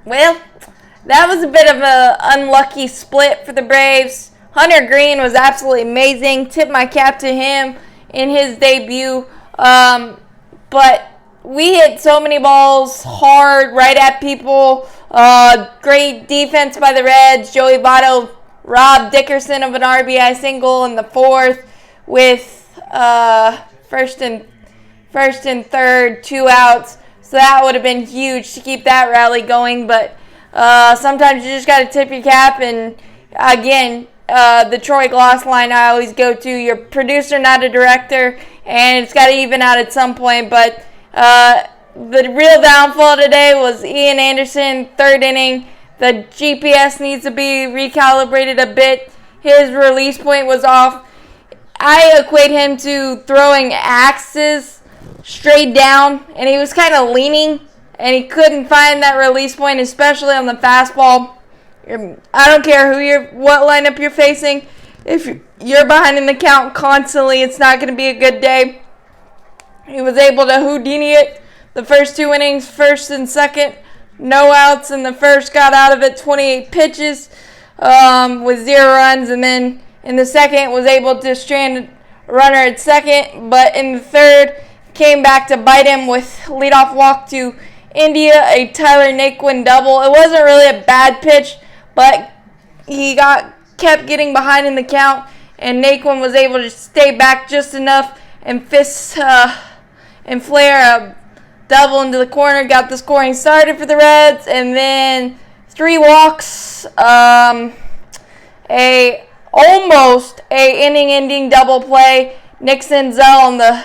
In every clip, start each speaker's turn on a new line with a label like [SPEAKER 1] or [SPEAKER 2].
[SPEAKER 1] Well, that was a bit of an unlucky split for the Braves. Hunter Green was absolutely amazing. Tip my cap to him in his debut. But we hit so many balls hard, right at people. Great defense by the Reds. Joey Votto robbed Dickerson of an RBI single in the fourth with first and third, 2 outs. So that would have been huge to keep that rally going. But sometimes you just got to tip your cap. And again, the Troy Gloss line I always go to, you're a producer, not a director, and it's got to even out at some point. But the real downfall today was Ian Anderson, third inning. The GPS needs to be recalibrated a bit. His release point was off. I equate him to throwing axes straight down, and he was kind of leaning, and he couldn't find that release point, especially on the fastball. I don't care what lineup you're facing. If you're behind in the count constantly, it's not going to be a good day. He was able to Houdini it the first 2 innings, first and second. No outs in the first, got out of it 28 pitches with 0 runs. And then in the second was able to strand a runner at second. But in the third, came back to bite him with leadoff walk to India, a Tyler Naquin double. It wasn't really a bad pitch, but he kept getting behind in the count, and Naquin was able to stay back just enough and and flare a double into the corner, got the scoring started for the Reds, and then 3 walks, almost a inning-ending double play. Nick Senzel on the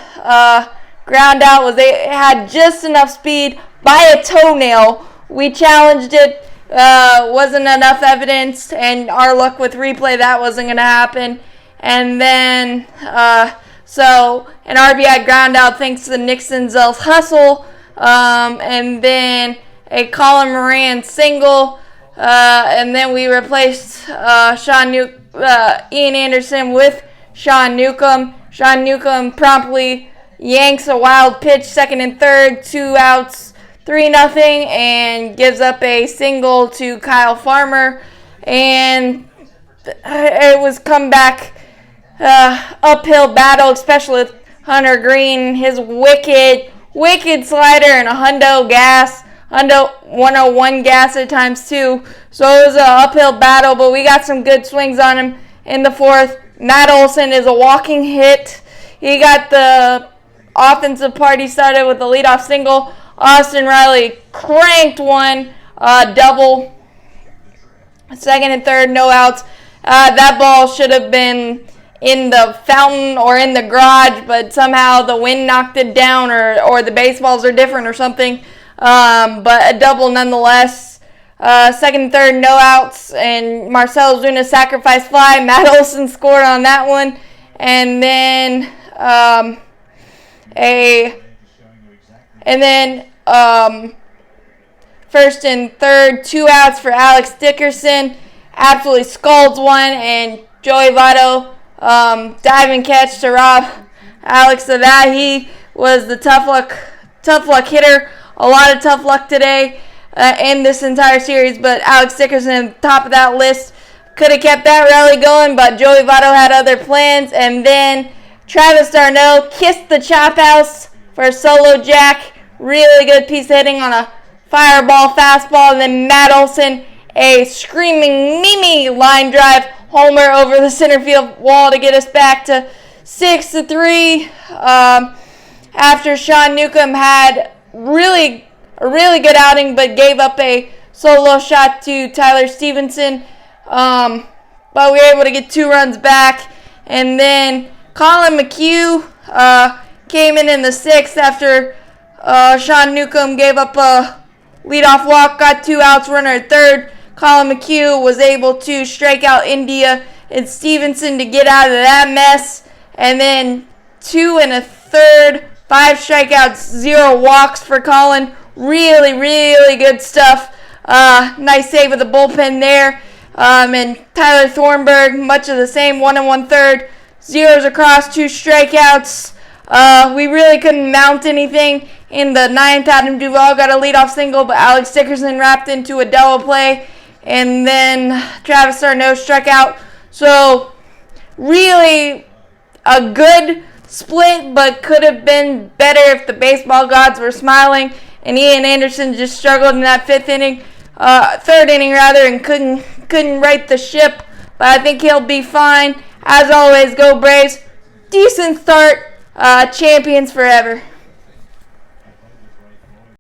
[SPEAKER 1] ground out had just enough speed by a toenail. We challenged it. Wasn't enough evidence, and our luck with replay, that wasn't going to happen. And then, so an RBI ground out thanks to Nick Senzel's hustle, and then a Colin Moran single, and then we replaced Ian Anderson with Sean Newcomb. Sean Newcomb promptly yanks a wild pitch, second and third, 2 outs, 3-0, and gives up a single to Kyle Farmer. And it was comeback uphill battle, especially with Hunter Green, his wicked slider and a hundo gas, hundo 101 gas at times too. So it was an uphill battle, but we got some good swings on him in the fourth. Matt Olson is a walking hit. He got the offensive party started with a leadoff single. Austin Riley cranked one, double, second and third, no outs. That ball should have been in the fountain or in the garage, but somehow the wind knocked it down, or the baseballs are different or something. But a double nonetheless. Second and third, no outs, and Marcell Ozuna sacrifice fly. Matt Olson scored on that one. And then first and third, 2 outs for Alex Dickerson. Absolutely scalds one, and Joey Votto diving catch to rob Alex of that. He was the tough luck hitter. A lot of tough luck today in this entire series, but Alex Dickerson, top of that list, could have kept that rally going, but Joey Votto had other plans. And then Travis d'Arnaud kissed the chop house for a solo jack. Really good piece of hitting on a fireball fastball. And then Matt Olson, a screaming Mimi line drive homer over the center field wall to get us back to 6-3. After Sean Newcomb had a really good outing, but gave up a solo shot to Tyler Stevenson. But we were able to get 2 runs back. And then Colin McHugh came in the 6th after Sean Newcomb gave up a leadoff walk, got 2 outs, runner at third. Colin McHugh was able to strike out India and Stevenson to get out of that mess. And then 2 1/3, 5 strikeouts, 0 walks for Colin. Really good stuff. Nice save of the bullpen there. And Tyler Thornburg, much of the same, 1 1/3, zeros across, 2 strikeouts. We really couldn't mount anything. In the ninth, Adam Duvall got a leadoff single, but Alex Dickerson wrapped into a double play. And then Travis d'Arnaud struck out. So, really a good split, but could have been better if the baseball gods were smiling. And Ian Anderson just struggled in that third inning, and couldn't right the ship. But I think he'll be fine. As always, go Braves. Decent start. Champions forever.